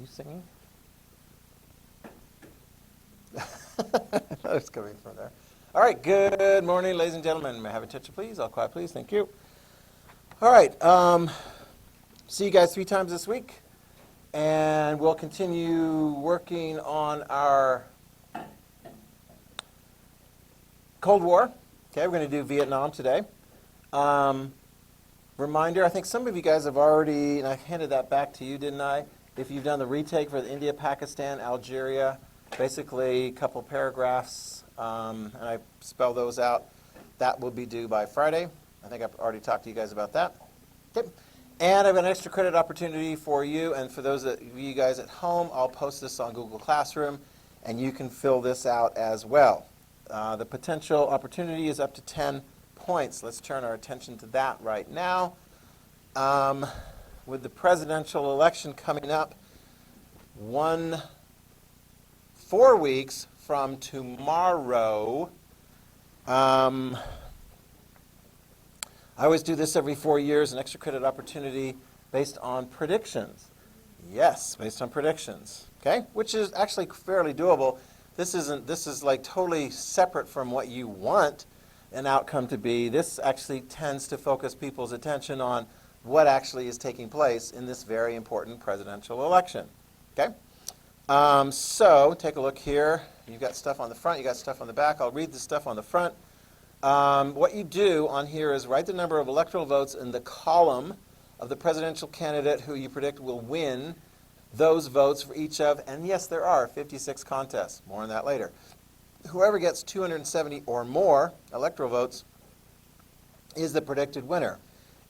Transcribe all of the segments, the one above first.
you singing? I thought it was coming from there. All right, good morning, ladies and gentlemen. May I have attention, please? All quiet, please. Thank you. All right, see you guys 3 times this week, and we'll continue working on our Cold War. Okay, we're going to do Vietnam today. Reminder, I think some of you guys have already, and I handed that back to you, didn't I? If you've done the retake for the India, Pakistan, Algeria, basically a couple paragraphs, and I spell those out. That will be due by Friday. I think I've already talked to you guys about that. Okay. And I've got an extra credit opportunity for you, and for those of you guys at home, I'll post this on Google Classroom, and you can fill this out as well. The potential opportunity is up to 10 points. Let's turn our attention to that right now. With the presidential election coming up 4 weeks from tomorrow, I always do this every 4 years, an extra credit opportunity based on predictions. Yes, based on predictions, okay? Which is actually fairly doable. This is like totally separate from what you want an outcome to be. This actually tends to focus people's attention on what actually is taking place in this very important presidential election. Okay? So take a look here. You've got stuff on the front, you've got stuff on the back. I'll read the stuff on the front. What you do on here is write the number of electoral votes in the column of the presidential candidate who you predict will win those votes for each of, and yes, there are 56 contests. More on that later. Whoever gets 270 or more electoral votes is the predicted winner.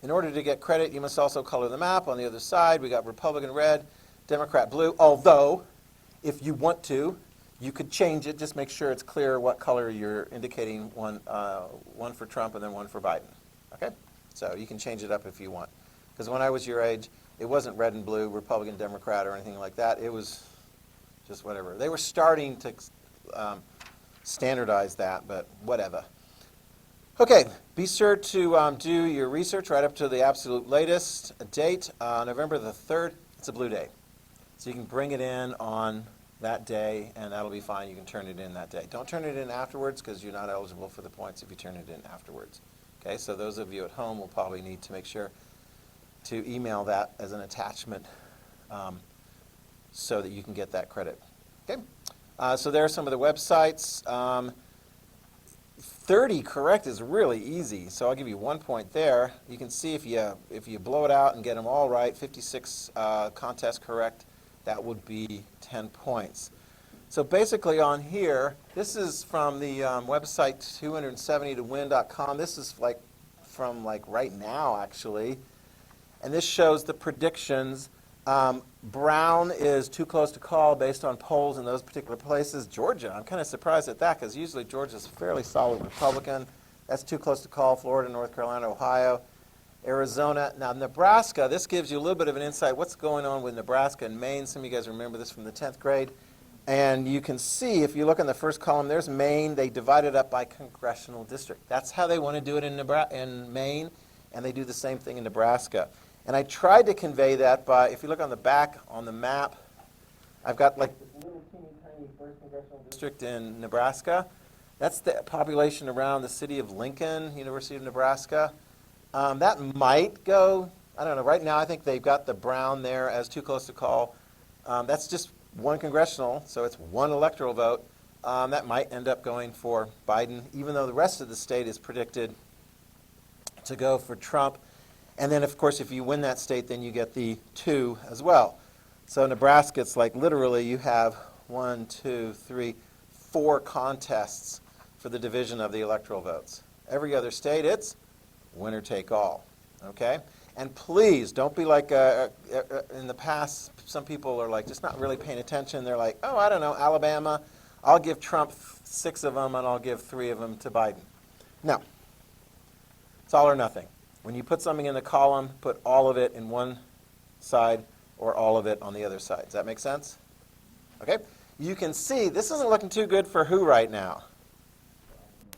In order to get credit, you must also color the map. On the other side, we got Republican red, Democrat blue, although if you want to, you could change it. Just make sure it's clear what color you're indicating, one for Trump and then one for Biden. Okay? So you can change it up if you want. Because when I was your age, it wasn't red and blue, Republican, Democrat, or anything like that. It was just whatever. They were starting to standardize that, but whatever. Okay, be sure to do your research right up to the absolute latest date, November the 3rd. It's a blue day. So you can bring it in on that day, and that'll be fine. You can turn it in that day. Don't turn it in afterwards because you're not eligible for the points if you turn it in afterwards. Okay, so those of you at home will probably need to make sure to email that as an attachment so that you can get that credit. Okay. So there are some of the websites. 30 correct is really easy, so I'll give you 1 point there. You can see if you blow it out and get them all right, 56 contests correct, that would be 10 points. So basically on here, this is from the website 270towin.com. This is from right now actually, and this shows the predictions. Brown is too close to call based on polls in those particular places. Georgia, I'm kind of surprised at that because usually Georgia's fairly solid Republican. That's too close to call. Florida, North Carolina, Ohio, Arizona. Now Nebraska, this gives you a little bit of an insight. What's going on with Nebraska and Maine? Some of you guys remember this from the 10th grade. And you can see, if you look in the first column, there's Maine. They divide it up by congressional district. That's how they want to do it in Maine, and they do the same thing in Nebraska. And I tried to convey that by, if you look on the back on the map, I've got this little teeny tiny first congressional district in Nebraska. That's the population around the city of Lincoln, University of Nebraska. That might go, I don't know, right now I think they've got the Brown there as too close to call. That's just one congressional, so it's one electoral vote. That might end up going for Biden, even though the rest of the state is predicted to go for Trump. And then, of course, if you win that state, then you get the 2 as well. So Nebraska, it's like literally you have 1, 2, 3, 4 contests for the division of the electoral votes. Every other state, it's winner take all. Okay? And please don't be like in the past, some people are like just not really paying attention. They're like, oh, I don't know, Alabama, I'll give Trump 6 of them and I'll give 3 of them to Biden. No. It's all or nothing. When you put something in the column, put all of it in one side or all of it on the other side. Does that make sense? Okay? You can see this isn't looking too good for who right now?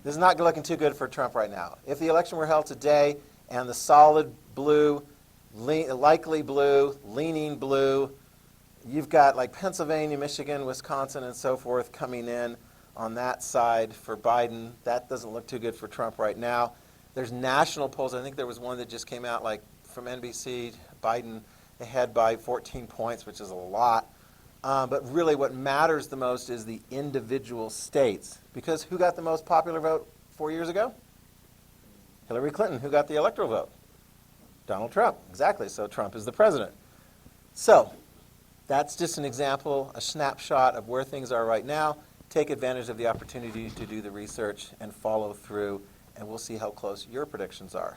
This is not looking too good for Trump right now. If the election were held today and the solid blue, likely blue, leaning blue, You've got like Pennsylvania, Michigan, Wisconsin, and so forth coming in on that side for Biden. That doesn't look too good for Trump right now. There's national polls. I think there was one that just came out like from NBC. Biden ahead by 14 points, which is a lot. But really what matters the most is the individual states. Because who got the most popular vote 4 years ago? Hillary Clinton. Who got the electoral vote? Donald Trump. Exactly. So Trump is the president. So that's just an example, a snapshot of where things are right now. Take advantage of the opportunity to do the research and follow through, and we'll see how close your predictions are.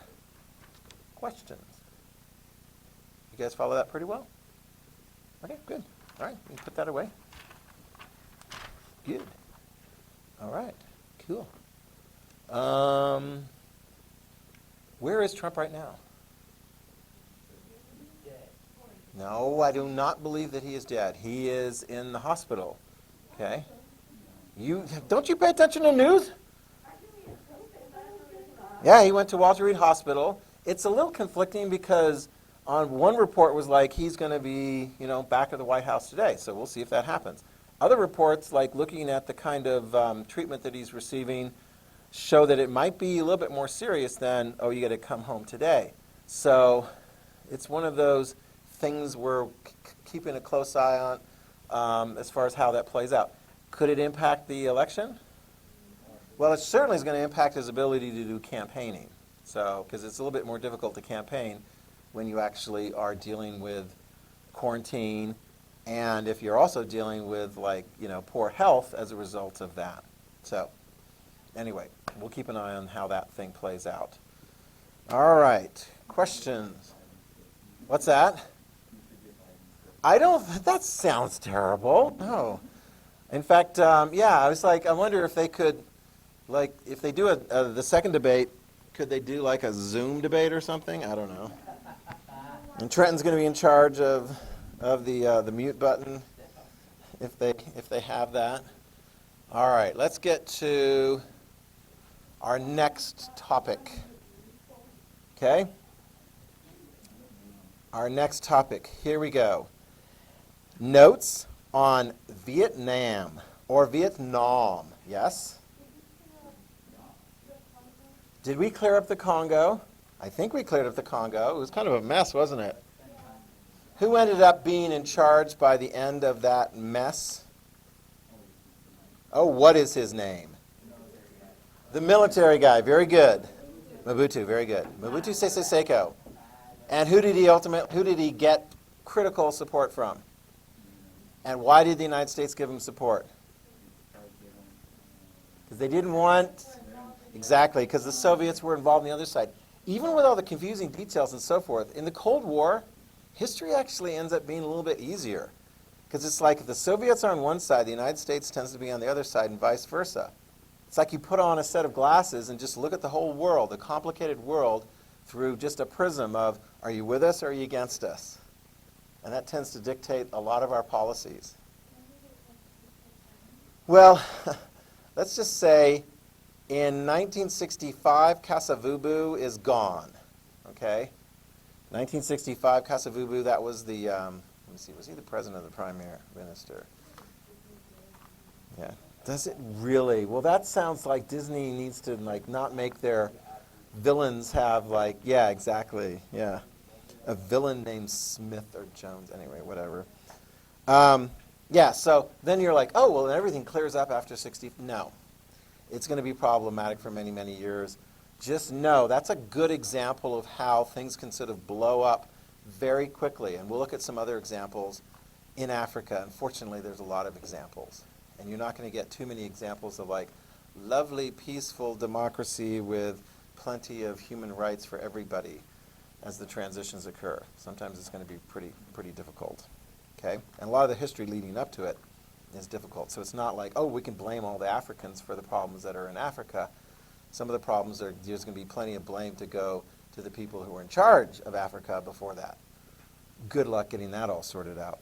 Questions? You guys follow that pretty well? Okay, good. All right, you can put that away. Good. All right, cool. Where is Trump right now? No, I do not believe that he is dead. He is in the hospital. Okay? Don't you pay attention to news? Yeah, he went to Walter Reed Hospital. It's a little conflicting because on one report was like he's going to be, back at the White House today. So we'll see if that happens. Other reports, like looking at the kind of treatment that he's receiving, show that it might be a little bit more serious than, oh, you got to come home today. So it's one of those things we're keeping a close eye on as far as how that plays out. Could it impact the election? Well, it certainly is going to impact his ability to do campaigning. So, because it's a little bit more difficult to campaign when you actually are dealing with quarantine, and if you're also dealing with poor health as a result of that. So, anyway, we'll keep an eye on how that thing plays out. All right, questions? What's that? That sounds terrible. No. In fact, I was like, I wonder if they could, if they do the second debate, could they do like a Zoom debate or something? I don't know. And Trenton's going to be in charge of the mute button if they have that. All right, let's get to our next topic. Okay? Our next topic. Here we go. Notes on Vietnam or Vietnam. Yes? Did we clear up the Congo? I think we cleared up the Congo. It was kind of a mess, wasn't it? Who ended up being in charge by the end of that mess? Oh, what is his name? The military guy. Very good. Mobutu, very good. Mobutu Sese Seko. And who did he get critical support from? And why did the United States give him support? Because they didn't want... Exactly, because the Soviets were involved on the other side. Even with all the confusing details and so forth, in the Cold War, history actually ends up being a little bit easier. Because it's like if the Soviets are on one side, the United States tends to be on the other side and vice versa. It's like you put on a set of glasses and just look at the whole world, the complicated world, through just a prism of, are you with us or are you against us? And that tends to dictate a lot of our policies. Well, let's just say in 1965, Kasavubu is gone. Okay? 1965, Kasavubu, that was the, let me see, was he the president or the prime minister? Yeah. Does it really? Well, that sounds like Disney needs to not make their villains have yeah, exactly, yeah. A villain named Smith or Jones, anyway, whatever. Yeah, so then you're like, oh, well, everything clears up after 60. No. It's going to be problematic for many, many years. Just know that's a good example of how things can sort of blow up very quickly. And we'll look at some other examples in Africa. Unfortunately, there's a lot of examples. And you're not going to get too many examples of lovely, peaceful democracy with plenty of human rights for everybody as the transitions occur. Sometimes it's going to be pretty difficult. Okay? And a lot of the history leading up to it is difficult. So it's not like, oh, we can blame all the Africans for the problems that are in Africa. Some of the problems there's going to be plenty of blame to go to the people who were in charge of Africa before that. Good luck getting that all sorted out.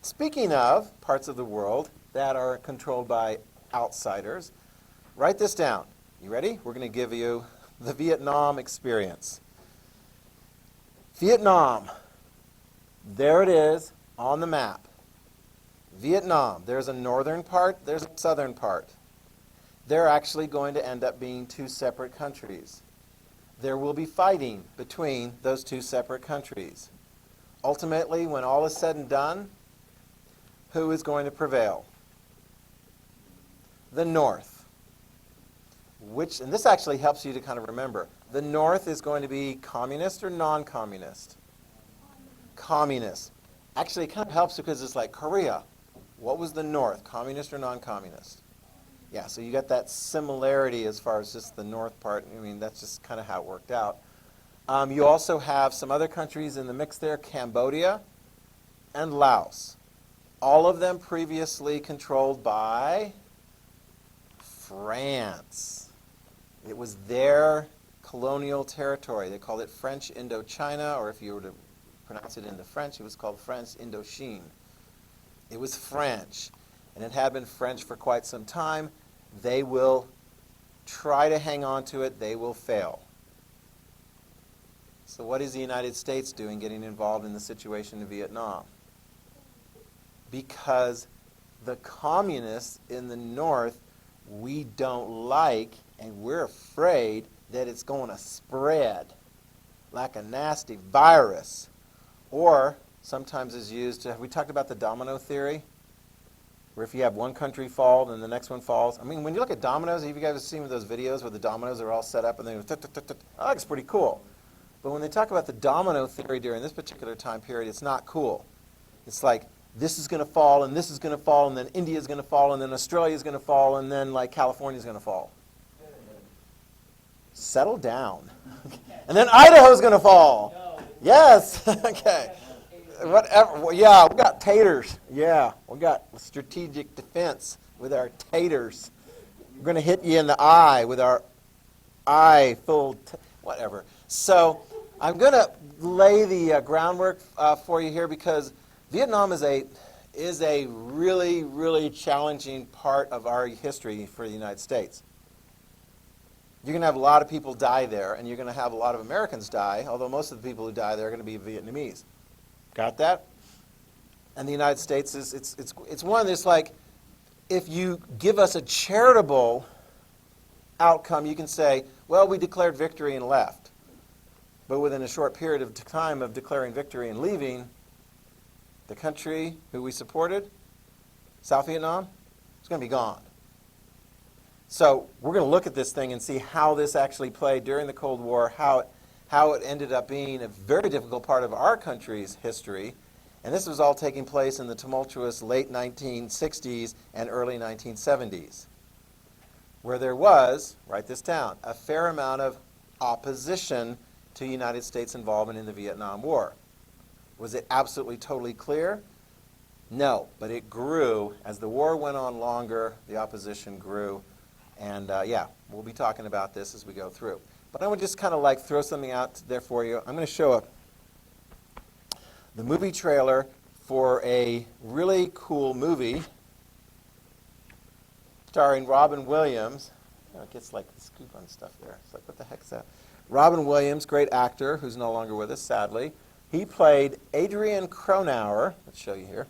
Speaking of parts of the world that are controlled by outsiders, write this down. You ready? We're going to give you the Vietnam experience. Vietnam. There it is on the map. Vietnam, there's a northern part, there's a southern part. They're actually going to end up being two separate countries. There will be fighting between those two separate countries. Ultimately, when all is said and done, who is going to prevail? The North. And this actually helps you to kind of remember. The North is going to be communist or non-communist? Communist. Actually, it kind of helps because it's like Korea. What was the North, communist or non-communist? Yeah, so you got that similarity as far as just the North part. I mean, that's just kind of how it worked out. You also have some other countries in the mix there, Cambodia and Laos. All of them previously controlled by France. It was their colonial territory. They called it French Indochina, or if you were to pronounce it into French, it was called French Indochine. It was French, and it had been French for quite some time. They will try to hang on to it. They will fail. So what is the United States doing getting involved in the situation in Vietnam? Because the communists in the North, we don't like, and we're afraid that it's going to spread like a nasty virus. Or sometimes is used, we talked about the domino theory, where if you have one country fall, then the next one falls. I mean, when you look at dominoes, have you guys seen those videos where the dominoes are all set up and they go, I think it's pretty cool. But when they talk about the domino theory during this particular time period, it's not cool. It's like, this is going to fall, and this is going to fall, and then India is going to fall, and then Australia is going to fall, and then like California is going to fall. Settle down. And then Idaho is going to fall. Yes. Okay. Whatever. Yeah, we got taters. Yeah, we got strategic defense with our taters. We're going to hit you in the eye with our eye full. Whatever. So I'm going to lay the groundwork for you here because Vietnam is a really, really challenging part of our history for the United States. You're going to have a lot of people die there, and you're going to have a lot of Americans die, although most of the people who die there are going to be Vietnamese. Got that? And the United States it's one that's like, if you give us a charitable outcome, you can say, well, we declared victory and left. But within a short period of time of declaring victory and leaving, the country who we supported, South Vietnam, is going to be gone. So we're going to look at this thing and see how this actually played during the Cold War, how it ended up being a very difficult part of our country's history. And this was all taking place in the tumultuous late 1960s and early 1970s, where there was, write this down, a fair amount of opposition to United States involvement in the Vietnam War. Was it absolutely totally clear? No, but it grew. As the war went on longer, the opposition grew. And yeah, we'll be talking about this as we go through. But I would just kind of like throw something out there for you. I'm going to show the movie trailer for a really cool movie starring Robin Williams. Oh, it gets like the scoop on stuff there. It's like, what the heck's that? Robin Williams, great actor, who's no longer with us, sadly. He played Adrian Cronauer. Let's show you here.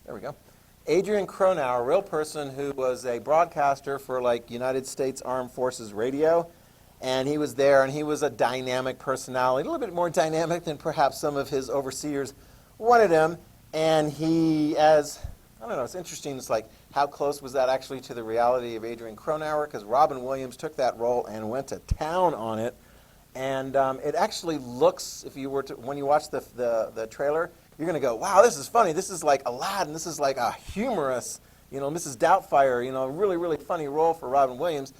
There we go. Adrian Cronauer, a real person who was a broadcaster for like United States Armed Forces Radio. And he was there, and he was a dynamic personality, a little bit more dynamic than perhaps some of his overseers wanted him. And he, I don't know, it's interesting. It's like, how close was that actually to the reality of Adrian Cronauer? Because Robin Williams took that role and went to town on it. And it actually looks, if you were to, when you watch the trailer, you're going to go, wow, this is funny. This is like Aladdin. This is like a humorous, Mrs. Doubtfire, really, really funny role for Robin Williams.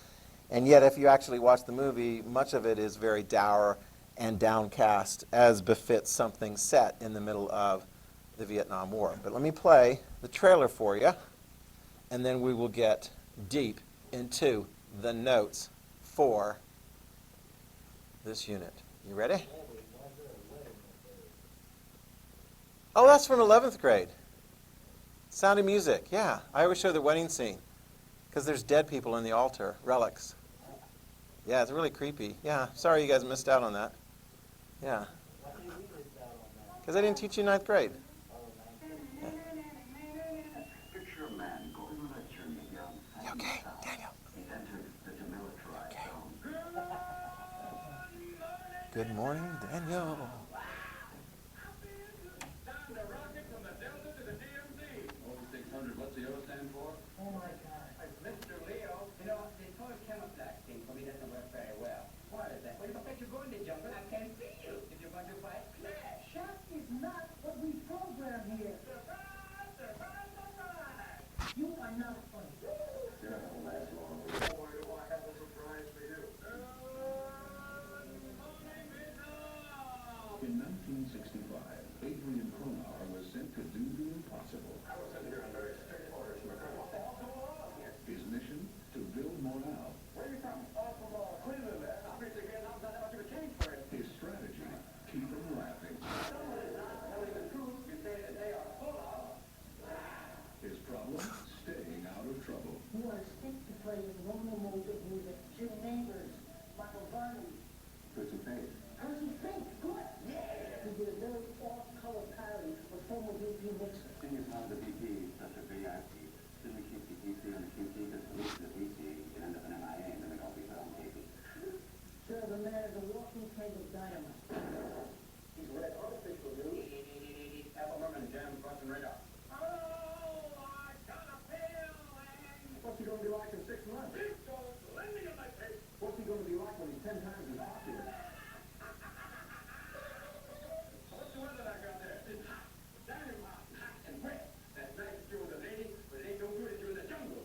And yet, if you actually watch the movie, much of it is very dour and downcast, as befits something set in the middle of the Vietnam War. But let me play the trailer for you, and then we will get deep into the notes for this unit. You ready? Oh, that's from 11th grade. Sound of Music, yeah. I always show the wedding scene, because there's dead people in the altar, relics. Yeah, it's really creepy. Yeah, sorry you guys missed out on that. Yeah. Because I didn't teach you 9th grade. Yeah. Good morning, Daniel. Time to rocket from the Delta to the DMZ. 0600, what's the O stand for? Oh my God. Mr. Leo. You know, the color camouflage thing for me doesn't work very well. Why is that? Well, if I bet you go in the jungle, I can't see you. If you're going to fight, clash. That is not what we program here. Surprise, surprise, surprise. You are not funny. You're not going to last long. Boy, do I have a surprise for you. Good morning, Vietnam. In 1965, Adrian Cronauer was sent to do the impossible. I was sent here on very strict orders from the colonel. What the hell's going on here? His mission, to build morale. Where are you from? Oh, from Cleveland. Obviously, Vietnam's not that much of a change for him. His strategy, keep them laughing. Someone is not telling the truth. You say that they are full of. His problem, staying out of trouble. You are stick to play in normal mode of music. Jim Neighbors, Michael Varney, Percy Page. Percy Fink, good. Yeah. He did a very off-color parody of former VP Nixon. Thing is not the VP, that's a VIP. Then we keep the DC and the QT, because the least of the DC, you can end up in MIA, and then we all be put on TV. Sir, the man is a walking keg of dynamite. He's read artificial news. Apple Merman jam crossing radar. Oh, I got a feeling. What's he going to be like in 6 months? He's going lending in my face. What's he going to be like when he's 10 times as popular? What's the weather like out there? It's hot. Damn hot. Hot and wet. That's nice if you're with a lady, but it ain't no good if you're in the jungle.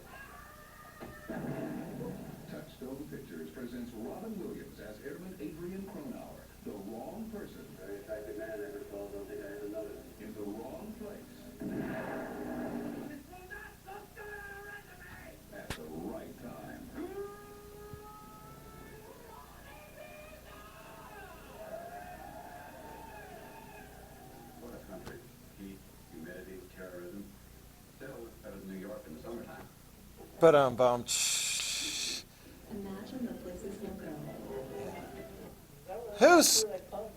Touchstone Pictures presents Robin Williams as Airman Adrian Cronauer, the wrong person, Very attractive man, I never saw, don't think I ever noticed. in the wrong place, This will not look good on a resume. at the right time. What a country. Heat, humidity, terrorism. Still, better than New York in the summertime. Ba-dum-bum. Imagine the places you'll go.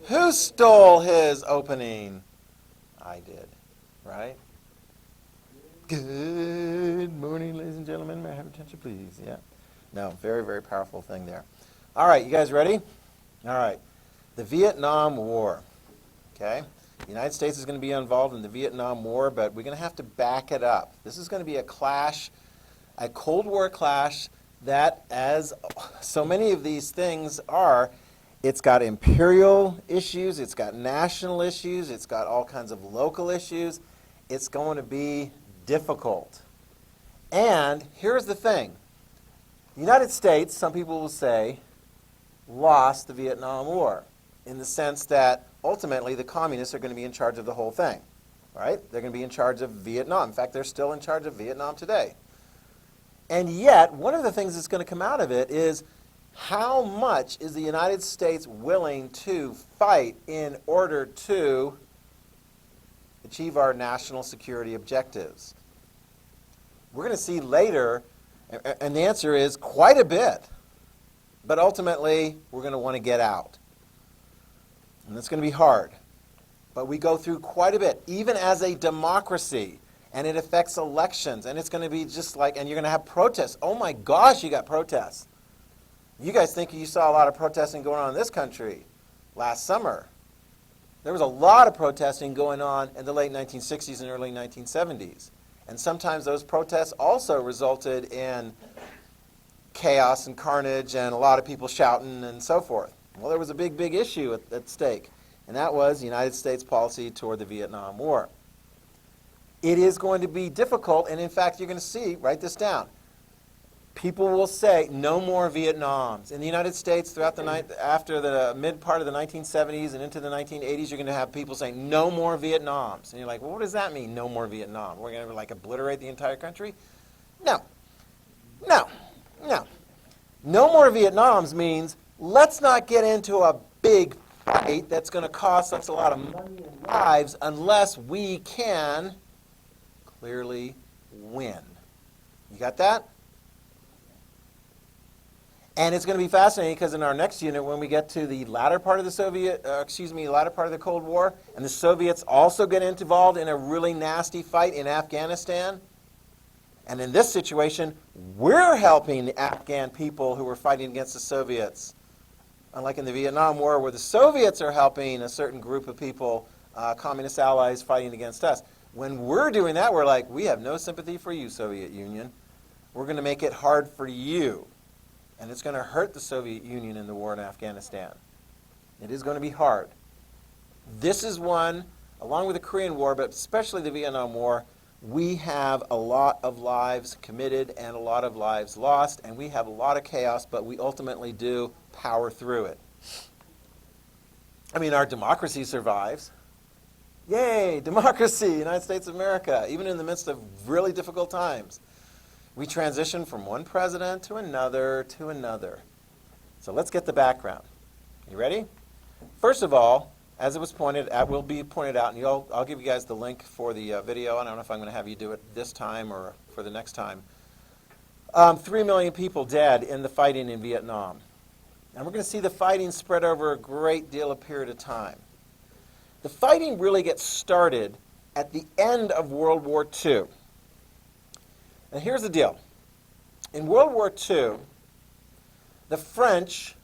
Who stole his opening? I did, right? Good morning, ladies and gentlemen. May I have your attention, please? Yeah. No, very, very powerful thing there. All right, you guys ready? All right. The Vietnam War. Okay? The United States is going to be involved in the Vietnam War, but we're going to have to back it up. This is going to be a clash, a Cold War clash that, as so many of these things are, it's got imperial issues, it's got national issues, it's got all kinds of local issues. It's going to be difficult. And here's the thing. The United States, some people will say, lost the Vietnam War in the sense that ultimately the communists are going to be in charge of the whole thing, right? They're going to be in charge of Vietnam. In fact, they're still in charge of Vietnam today. And yet, one of the things that's going to come out of it is how much is the United States willing to fight in order to achieve our national security objectives? We're going to see later, and the answer is quite a bit. But ultimately, we're going to want to get out. And it's going to be hard. But we go through quite a bit, even as a democracy. And it affects elections. And it's going to be just like, and you're going to have protests. Oh my gosh, you got protests. You guys think you saw a lot of protesting going on in this country last summer. There was a lot of protesting going on in the late 1960s and early 1970s. And sometimes those protests also resulted in chaos and carnage and a lot of people shouting and so forth. Well, there was a big, big issue at stake, and that was the United States policy toward the Vietnam War. It is going to be difficult, and in fact, you're going to see, write this down, people will say, no more Vietnams. In the United States, throughout the night, after the mid part of the 1970s and into the 1980s, you're going to have people saying, no more Vietnams. And you're like, well, what does that mean, no more Vietnam? We're going to, like, obliterate the entire country? No. No. No. No more Vietnams means let's not get into a big fight that's going to cost us a lot of money and lives unless we can clearly win. You got that? And it's going to be fascinating because in our next unit, when we get to the latter part of the latter part of the Cold War, and the Soviets also get involved in a really nasty fight in Afghanistan. And in this situation, we're helping the Afghan people who were fighting against the Soviets Unlike in the Vietnam War, where the Soviets are helping a certain group of people, communist allies fighting against us. When we're doing that, we're like, we have no sympathy for you, Soviet Union. We're going to make it hard for you. And it's going to hurt the Soviet Union in the war in Afghanistan. It is going to be hard. This is one, along with the Korean War, but especially the Vietnam War, we have a lot of lives committed and a lot of lives lost, and we have a lot of chaos, but we ultimately do power through it. I mean, our democracy survives. Yay, democracy, United States of America, even in the midst of really difficult times. We transition from one president to another to another. So let's get the background. You ready? First of all, as it was pointed out, will be pointed out, and I'll give you guys the link for the video. I don't know if I'm going to have you do it this time or for the next time. 3 million people dead in the fighting in Vietnam. And we're going to see the fighting spread over a great deal of period of time. The fighting really gets started at the end of World War II. And here's the deal. In World War II, the French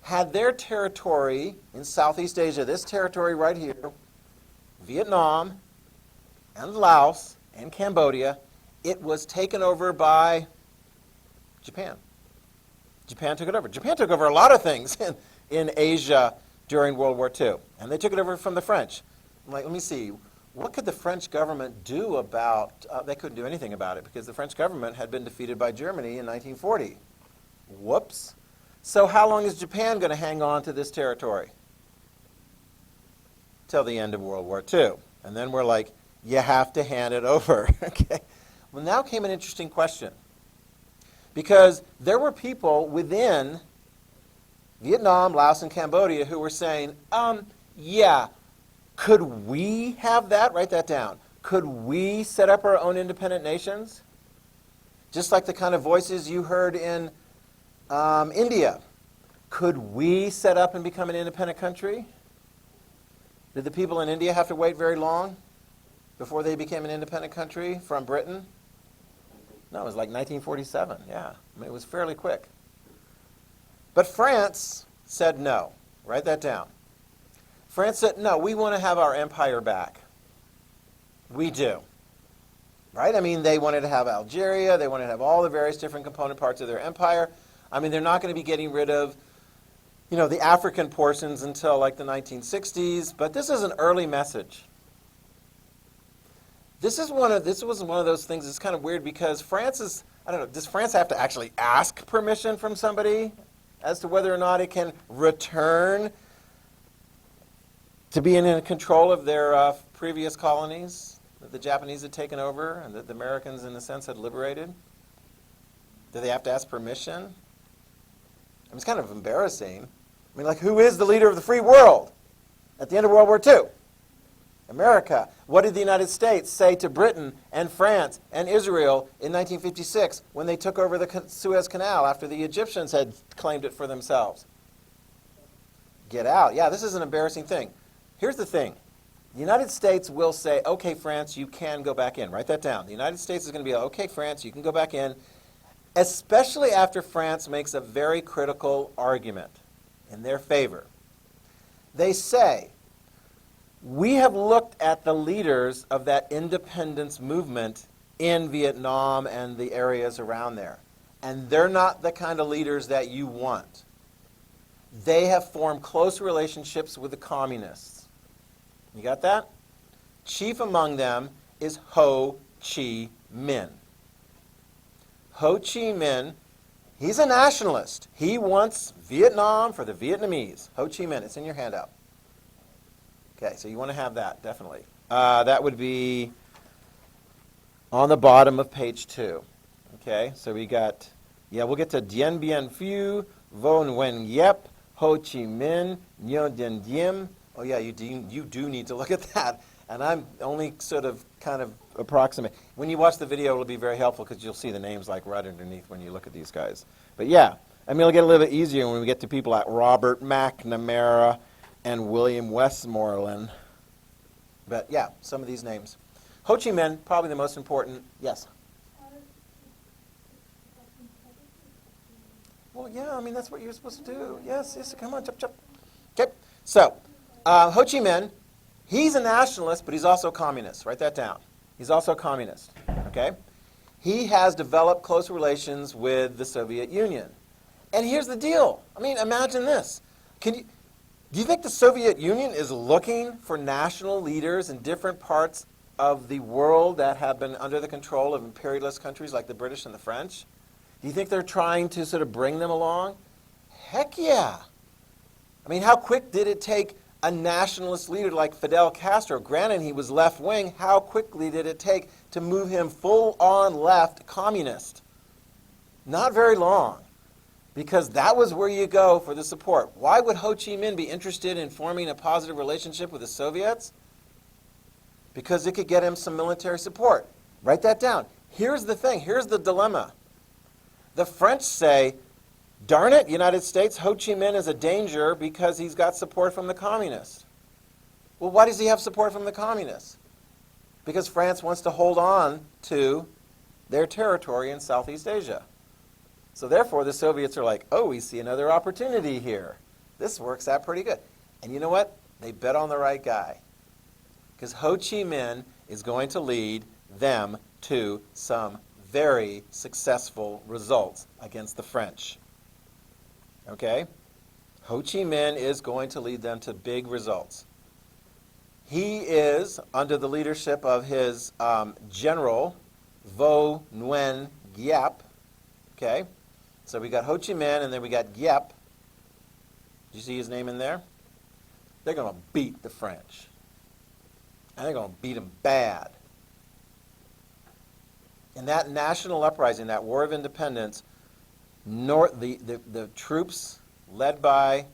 had their territory in Southeast Asia, this territory right here, Vietnam and Laos and Cambodia, it was taken over by Japan. Japan took it over. Japan took over a lot of things in Asia during World War II, and they took it over from the French. I'm like, let me see, what could the French government do about, they couldn't do anything about it because the French government had been defeated by Germany in 1940. Whoops. So how long is Japan going to hang on to this territory? Till the end of World War II. And then we're like, you have to hand it over. Okay. Well, now came an interesting question. Because there were people within Vietnam, Laos, and Cambodia who were saying, yeah, could we have that? Write that down. Could we set up our own independent nations? Just like the kind of voices you heard in India. Could we set up and become an independent country? Did the people in India have to wait very long before they became an independent country from Britain? No, it was like 1947, yeah. I mean, it was fairly quick. But France said no. Write that down. France said, no, we want to have our empire back. We do. Right? I mean, they wanted to have Algeria. They wanted to have all the various different component parts of their empire. I mean, they're not going to be getting rid of, the African portions until like the 1960s. But this is an early message. This was one of those things that's kind of weird because France is, I don't know, does France have to actually ask permission from somebody as to whether or not it can return to being in control of their previous colonies that the Japanese had taken over and that the Americans, in a sense, had liberated? Do they have to ask permission? I mean, it's kind of embarrassing. I mean, like, who is the leader of the free world at the end of World War II? America. What did the United States say to Britain and France and Israel in 1956 when they took over the Suez Canal after the Egyptians had claimed it for themselves? Get out. Yeah, this is an embarrassing thing. Here's the thing. The United States will say, okay, France, you can go back in. Write that down. The United States is going to be like, okay, France, you can go back in, especially after France makes a very critical argument in their favor. They say, we have looked at the leaders of that independence movement in Vietnam and the areas around there, and they're not the kind of leaders that you want. They have formed close relationships with the communists. You got that? Chief among them is Ho Chi Minh. Ho Chi Minh, he's a nationalist. He wants Vietnam for the Vietnamese. Ho Chi Minh, it's in your handout. Okay, so you want to have that, definitely. That would be on the bottom of page 2. Okay, so we got, we'll get to Dien Bien Phu, Vo Nguyen Yep, Ho Chi Minh, Nho Dien Diem. Oh yeah, you do need to look at that. And I'm only sort of kind of approximate. When you watch the video, it'll be very helpful because you'll see the names like right underneath when you look at these guys. But yeah, I mean, it'll get a little bit easier when we get to people like Robert McNamara and William Westmoreland. But yeah, some of these names. Ho Chi Minh, probably the most important. Yes? Well, yeah, I mean, that's what you're supposed to do. Yes, yes, come on, chop, chop. Okay, so Ho Chi Minh, he's a nationalist, but he's also a communist. Write that down. He's also a communist, okay? He has developed close relations with the Soviet Union. And here's the deal. I mean, imagine this. Do you think the Soviet Union is looking for national leaders in different parts of the world that have been under the control of imperialist countries like the British and the French? Do you think they're trying to sort of bring them along? Heck yeah. I mean, how quick did it take a nationalist leader like Fidel Castro? Granted, he was left-wing. How quickly did it take to move him full-on left communist? Not very long, because that was where you go for the support. Why would Ho Chi Minh be interested in forming a positive relationship with the Soviets? Because it could get him some military support. Write that down. Here's the thing. Here's the dilemma. The French say, darn it, United States, Ho Chi Minh is a danger because he's got support from the communists. Well, why does he have support from the communists? Because France wants to hold on to their territory in Southeast Asia. So therefore, the Soviets are like, oh, we see another opportunity here. This works out pretty good. And you know what? They bet on the right guy. Because Ho Chi Minh is going to lead them to some very successful results against the French. Okay? Ho Chi Minh is going to lead them to big results. He is, under the leadership of his general, Vo Nguyen Giap. Okay? So we got Ho Chi Minh, and then we got Giap. Did you see his name in there? They're going to beat the French. And they're going to beat them bad. In that national uprising, that War of Independence, the troops led by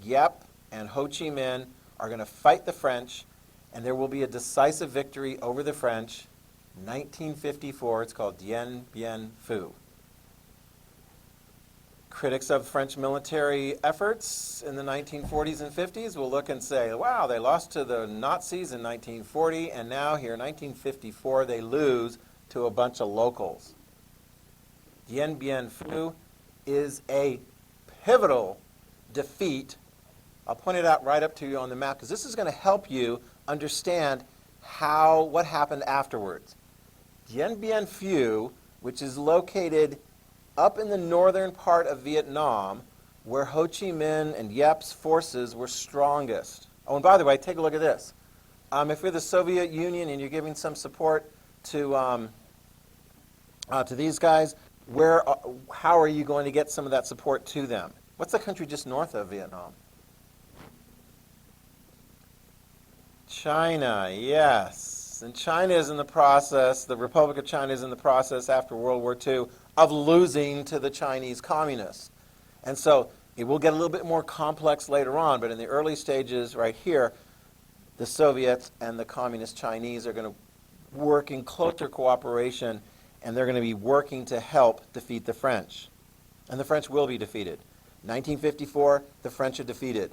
Giap and Ho Chi Minh are going to fight the French, and there will be a decisive victory over the French. 1954, it's called Dien Bien Phu. Critics of French military efforts in the 1940s and 50s will look and say, wow, they lost to the Nazis in 1940, and now here in 1954 they lose to a bunch of locals. Dien Bien Phu is a pivotal defeat. I'll point it out right up to you on the map because this is going to help you understand what happened afterwards. Dien Bien Phu, which is located up in the northern part of Vietnam, where Ho Chi Minh and Giap's forces were strongest. Oh, and by the way, take a look at this. If you're the Soviet Union and you're giving some support to these guys, how are you going to get some of that support to them? What's the country just north of Vietnam? China, yes. And China is in the process, the Republic of China is in the process after World War II of losing to the Chinese communists. And so it will get a little bit more complex later on, but in the early stages right here, the Soviets and the communist Chinese are going to work in closer cooperation, and they're going to be working to help defeat the French. And the French will be defeated. 1954, the French are defeated,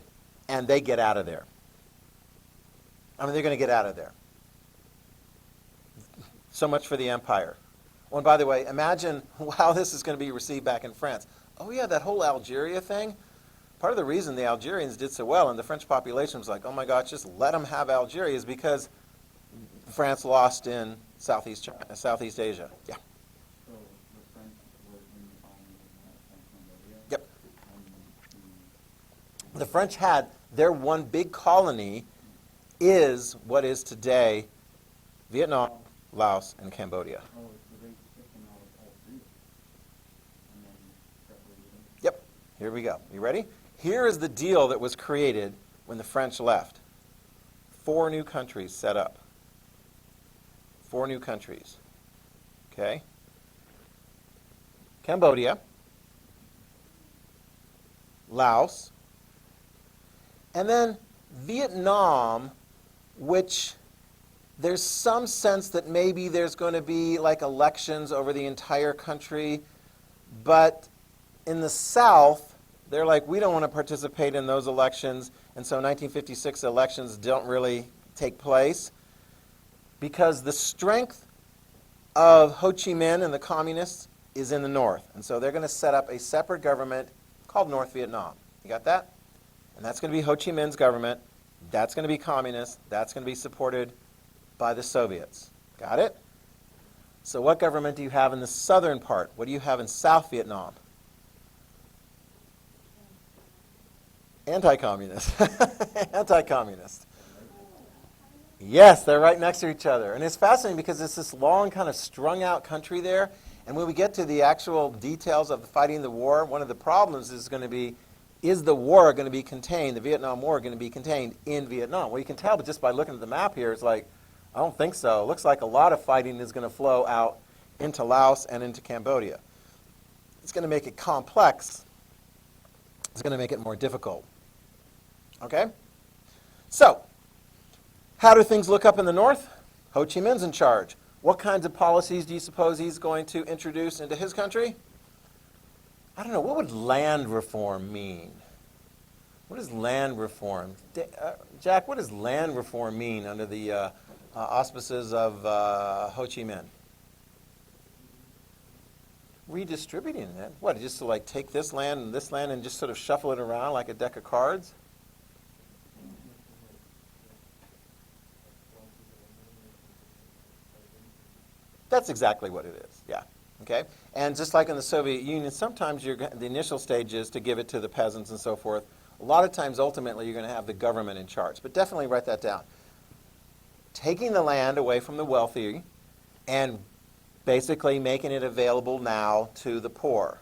and they get out of there. I mean, they're going to get out of there. So much for the empire. Oh, and by the way, imagine how this is going to be received back in France. Oh yeah, that whole Algeria thing. Part of the reason the Algerians did so well and the French population was like, oh my gosh, just let them have Algeria is because France lost in Southeast Asia. Yeah. So the French were in Cambodia? Yep. The French had their one big colony is what is today Vietnam, Laos, and Cambodia. Oh, so they took them out of all three and then separated them? Yep. Here we go. You ready? Here is the deal that was created when the French left. 4 new countries set up. 4 new countries. Okay? Cambodia, Laos, and then Vietnam, which there's some sense that maybe there's going to be like elections over the entire country, but in the South, they're like, we don't want to participate in those elections, and so 1956 elections don't really take place because the strength of Ho Chi Minh and the communists is in the North, and so they're going to set up a separate government called North Vietnam. You got that? And that's going to be Ho Chi Minh's government. That's going to be communist. That's going to be supported by the Soviets. Got it? So what government do you have in the southern part? What do you have in South Vietnam? Anti-communist. Anti-communist. Yes, they're right next to each other. And it's fascinating because it's this long kind of strung out country there. And when we get to the actual details of fighting the war, one of the problems is going to be, is the war going to be contained, the Vietnam War going to be contained in Vietnam? Well, you can tell but just by looking at the map here, it's like, I don't think so. It looks like a lot of fighting is going to flow out into Laos and into Cambodia. It's going to make it complex. It's going to make it more difficult. Okay? So, how do things look up in the north? Ho Chi Minh's in charge. What kinds of policies do you suppose he's going to introduce into his country? I don't know. What would land reform mean? What is land reform? Jack, what does land reform mean under the auspices of Ho Chi Minh? Redistributing it? What, just to like take this land and just sort of shuffle it around like a deck of cards? That's exactly what it is, yeah. Okay? And just like in the Soviet Union, sometimes the initial stage is to give it to the peasants and so forth. A lot of times, ultimately, you're going to have the government in charge. But definitely write that down. Taking the land away from the wealthy and basically making it available now to the poor,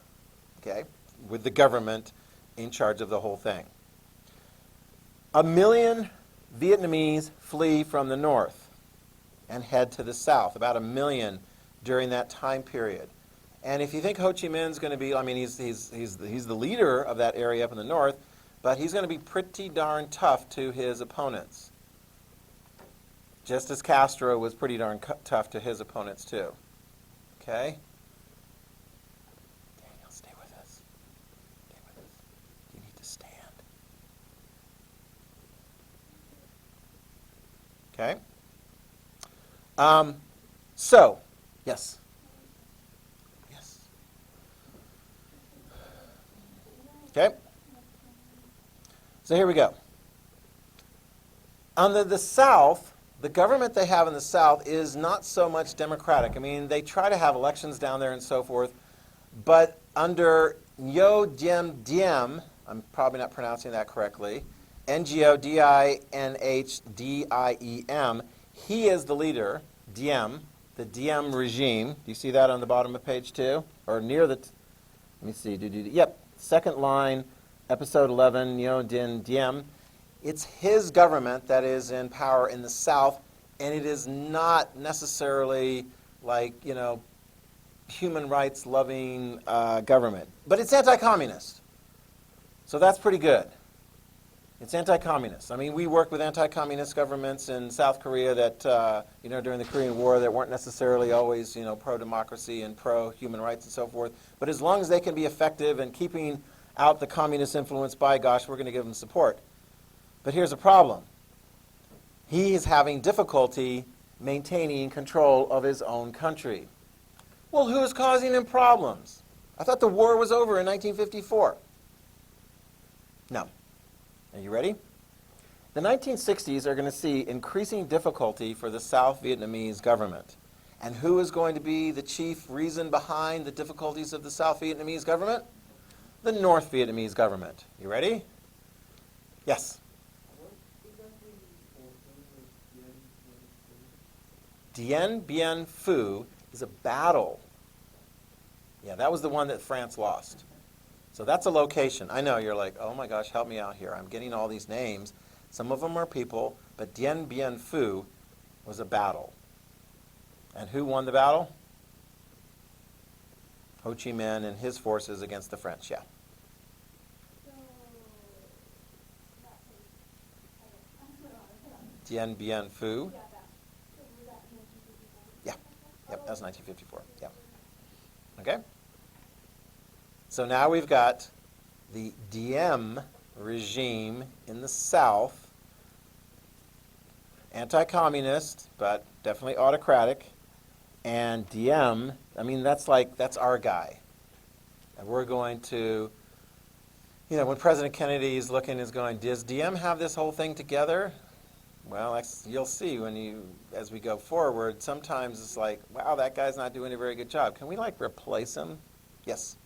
okay, with the government in charge of the whole thing. 1 million Vietnamese flee from the north and head to the south, about 1 million during that time period. And if you think Ho Chi Minh's going to be, I mean, he's the leader of that area up in the north, but he's going to be pretty darn tough to his opponents. Just as Castro was pretty darn tough to his opponents too. Okay? Daniel, stay with us. Stay with us. You need to stand. Okay? So, yes. Yes. Okay? So here we go. Under the South, the government they have in the South is not so much democratic. I mean, they try to have elections down there and so forth, but under Ngo Diem Diem, I'm probably not pronouncing that correctly, Ngo-Dinhdiem, he is the leader, Diem, the Diem regime. Do you see that on the bottom of page 2? Or near the, let me see, yep, second line, episode 11, Ngo Dinh Diem. It's his government that is in power in the South, and it is not necessarily like, you know, human rights loving government. But it's anti-communist. So that's pretty good. It's anti-communist. I mean, we worked with anti-communist governments in South Korea that, you know, during the Korean War that weren't necessarily always, you know, pro-democracy and pro-human rights and so forth. But as long as they can be effective in keeping out the communist influence, by gosh, we're going to give them support. But here's a problem. He is having difficulty maintaining control of his own country. Well, who's causing him problems? I thought the war was over in 1954. No. Are you ready? The 1960s are going to see increasing difficulty for the South Vietnamese government. And who is going to be the chief reason behind the difficulties of the South Vietnamese government? The North Vietnamese government. You ready? Yes? Dien Bien Phu is a battle. Yeah, that was the one that France lost. So that's a location. I know, you're like, oh my gosh, help me out here. I'm getting all these names. Some of them are people, but Dien Bien Phu was a battle. And who won the battle? Ho Chi Minh and his forces against the French, yeah. Dien Bien Phu. Yeah, yep, that was 1954, yeah. Okay? So now we've got the Diem regime in the South, anti-communist, but definitely autocratic, and Diem, I mean, that's our guy. And we're going to You know, when President Kennedy is looking, is going, does DM have this whole thing together? Well, you'll see as we go forward, sometimes it's like, wow, that guy's not doing a very good job. Can we, like, replace him? Yes?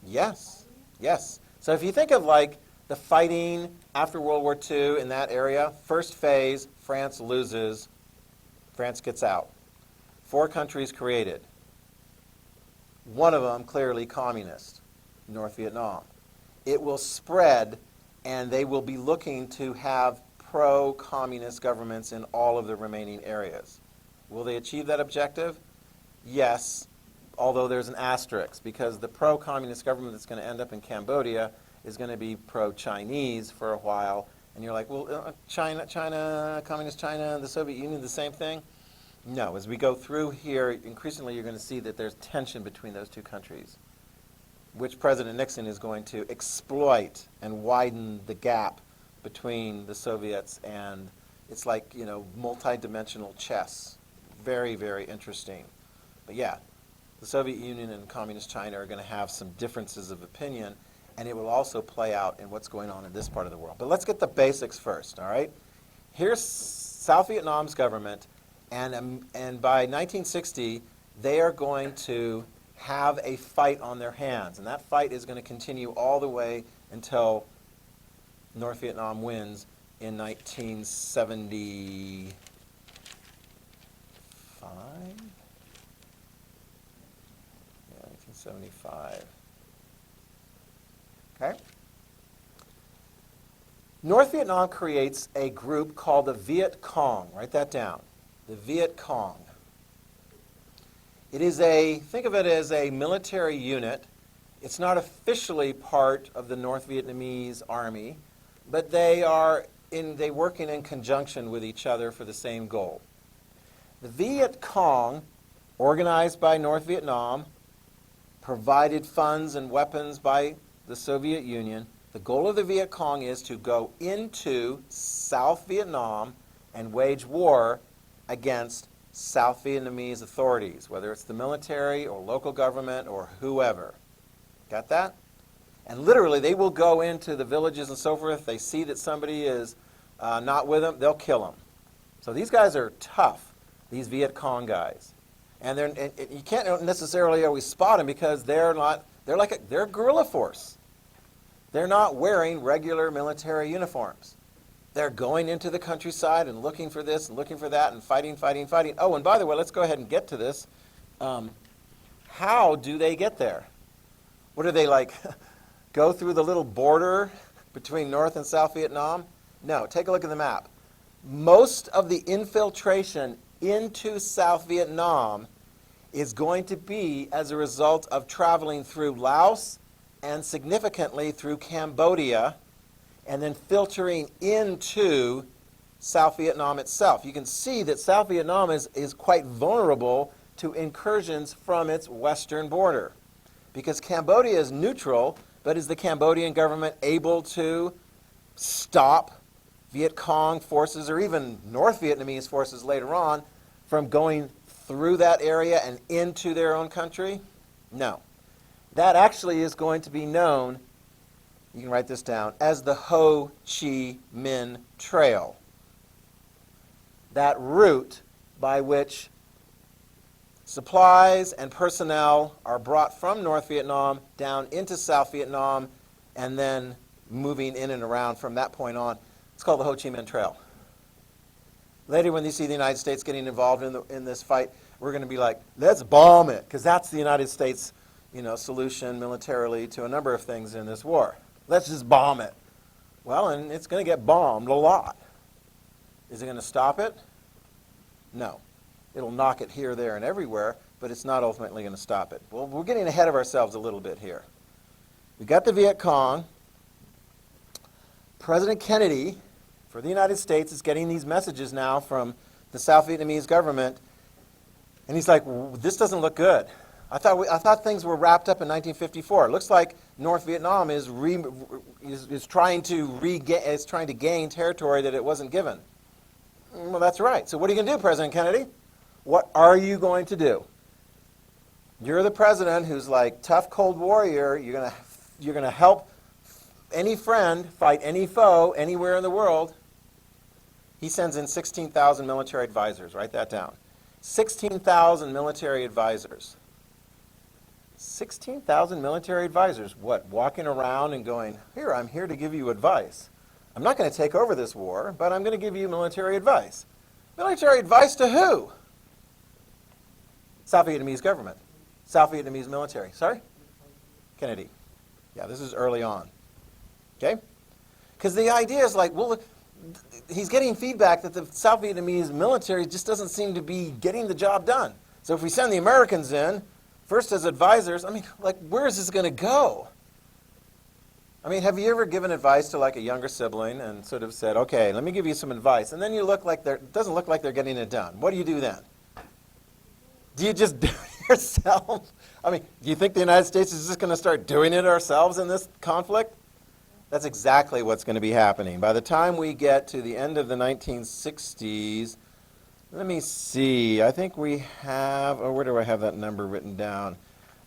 Yes, yes. So if you think of, like, the fighting after World War II in that area, first phase, France loses, France gets out. 4 countries created. One of them clearly communist, North Vietnam. It will spread, and they will be looking to have pro-communist governments in all of the remaining areas. Will they achieve that objective? Yes, although there's an asterisk, because the pro-communist government that's going to end up in Cambodia is going to be pro-Chinese for a while. And you're like, well, China, Communist China, the Soviet Union, the same thing? No, as we go through here, increasingly you're going to see that there's tension between those two countries, which President Nixon is going to exploit and widen the gap between the Soviets, and it's like, you know, multi-dimensional chess. Very, very interesting. But yeah, the Soviet Union and Communist China are going to have some differences of opinion, and it will also play out in what's going on in this part of the world. But let's get the basics first, all right? Here's South Vietnam's government, and by 1960, they are going to have a fight on their hands, and that fight is going to continue all the way until North Vietnam wins in 1975? Yeah, 1975. Okay? North Vietnam creates a group called the Viet Cong. Write that down. The Viet Cong. It is think of it as a military unit. It's not officially part of the North Vietnamese army, but they working in conjunction with each other for the same goal. The Viet Cong, organized by North Vietnam, provided funds and weapons by the Soviet Union. The goal of the Viet Cong is to go into South Vietnam and wage war against South Vietnamese authorities, whether it's the military or local government or whoever. Got that? And literally, they will go into the villages and so forth. If they see that somebody is not with them, they'll kill them. So these guys are tough, these Viet Cong guys. And you can't necessarily always spot them because they're a guerrilla force. They're not wearing regular military uniforms. They're going into the countryside and looking for this and looking for that and fighting. Oh, and by the way, let's go ahead and get to this. How do they get there? What do they, like, go through the little border between North and South Vietnam? No, take a look at the map. Most of the infiltration into South Vietnam is going to be as a result of traveling through Laos and significantly through Cambodia, and then filtering into South Vietnam itself. You can see that South Vietnam is quite vulnerable to incursions from its western border, because Cambodia is neutral, but is the Cambodian government able to stop Viet Cong forces, or even North Vietnamese forces later on, from going through that area and into their own country? No. That actually is going to be known, you can write this down, as the Ho Chi Minh Trail. That route by which supplies and personnel are brought from North Vietnam down into South Vietnam and then moving in and around from that point on. It's called the Ho Chi Minh Trail. Later, when you see the United States getting involved in this fight, we're going to be like, let's bomb it, because that's the United States, solution militarily to a number of things in this war. Let's just bomb it. Well, and it's going to get bombed a lot. Is it going to stop it? No. It'll knock it here, there, and everywhere, but it's not ultimately going to stop it. Well, we're getting ahead of ourselves a little bit here. We got the Viet Cong. President Kennedy, for the United States, is getting these messages now from the South Vietnamese government, and he's like, this doesn't look good. I thought things were wrapped up in 1954. It looks like North Vietnam is trying to gain territory that it wasn't given. Well, that's right. So what are you going to do, President Kennedy? What are you going to do? You're the president who's like tough, cold warrior. You're gonna help any friend fight any foe anywhere in the world. He sends in 16,000 military advisors. Write that down. 16,000 military advisors. 16,000 military advisors. What? Walking around and going, here, I'm here to give you advice. I'm not going to take over this war, but I'm going to give you military advice. Military advice to who? South Vietnamese government. South Vietnamese military. Sorry? Kennedy. Yeah, this is early on. Okay? Because the idea is like, well, he's getting feedback that the South Vietnamese military just doesn't seem to be getting the job done. So if we send the Americans in, first as advisors, I mean, like, where is this going to go? I mean, have you ever given advice to like a younger sibling and sort of said, okay, let me give you some advice, and then you look like it doesn't look like they're getting it done. What do you do then? Do you just do it yourself? I mean, do you think the United States is just going to start doing it ourselves in this conflict? That's exactly what's going to be happening. By the time we get to the end of the 1960s, let me see, I think we have, where do I have that number written down?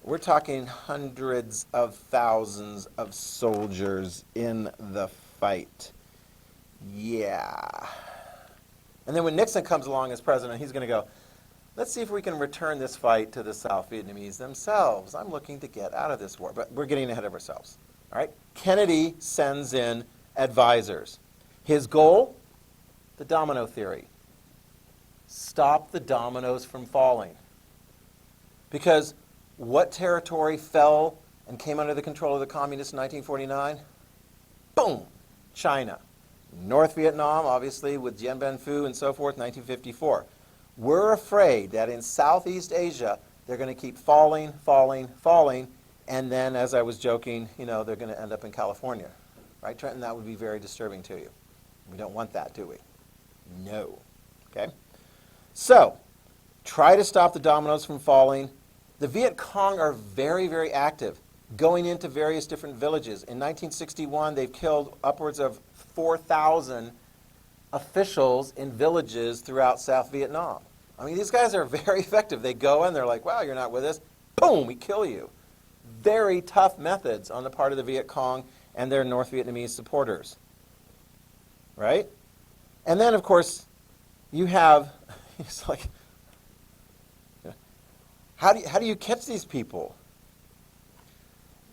We're talking hundreds of thousands of soldiers in the fight. Yeah. And then when Nixon comes along as president, he's going to go, let's see if we can return this fight to the South Vietnamese themselves. I'm looking to get out of this war, but we're getting ahead of ourselves. All right? Kennedy sends in advisors. His goal? The domino theory. Stop the dominoes from falling. Because what territory fell and came under the control of the communists in 1949? Boom! China. North Vietnam, obviously, with Dien Bien Phu and so forth, 1954. We're afraid that in Southeast Asia, they're going to keep falling, falling, falling, and then, as I was joking, you know, they're going to end up in California. Right, Trenton? That would be very disturbing to you. We don't want that, do we? No. Okay? So, try to stop the dominoes from falling. The Viet Cong are very, very active, going into various different villages. In 1961, they've killed upwards of 4,000 officials in villages throughout South Vietnam. I mean, these guys are very effective. They go in, they're like, wow, you're not with us. Boom, we kill you. Very tough methods on the part of the Viet Cong and their North Vietnamese supporters. Right? And then, of course, you have, it's like, how do you catch these people?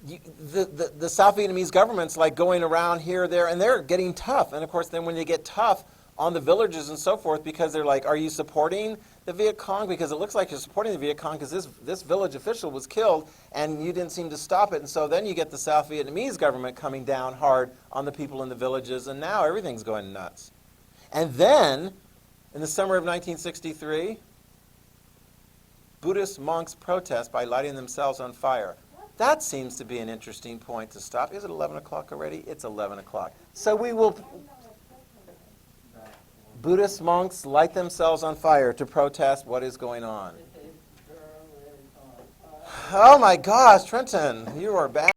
The South Vietnamese government's like going around here, there, and they're getting tough. And of course, then when they get tough on the villages and so forth, because they're like, are you supporting the Viet Cong? Because it looks like you're supporting the Viet Cong because this village official was killed and you didn't seem to stop it. And so then you get the South Vietnamese government coming down hard on the people in the villages, and now everything's going nuts. And then, in the summer of 1963, Buddhist monks protest by lighting themselves on fire. That seems to be an interesting point to stop. Is it 11 o'clock already? It's 11 o'clock. So we will... Buddhist monks light themselves on fire to protest what is going on. Oh my gosh, Trenton, you are bad.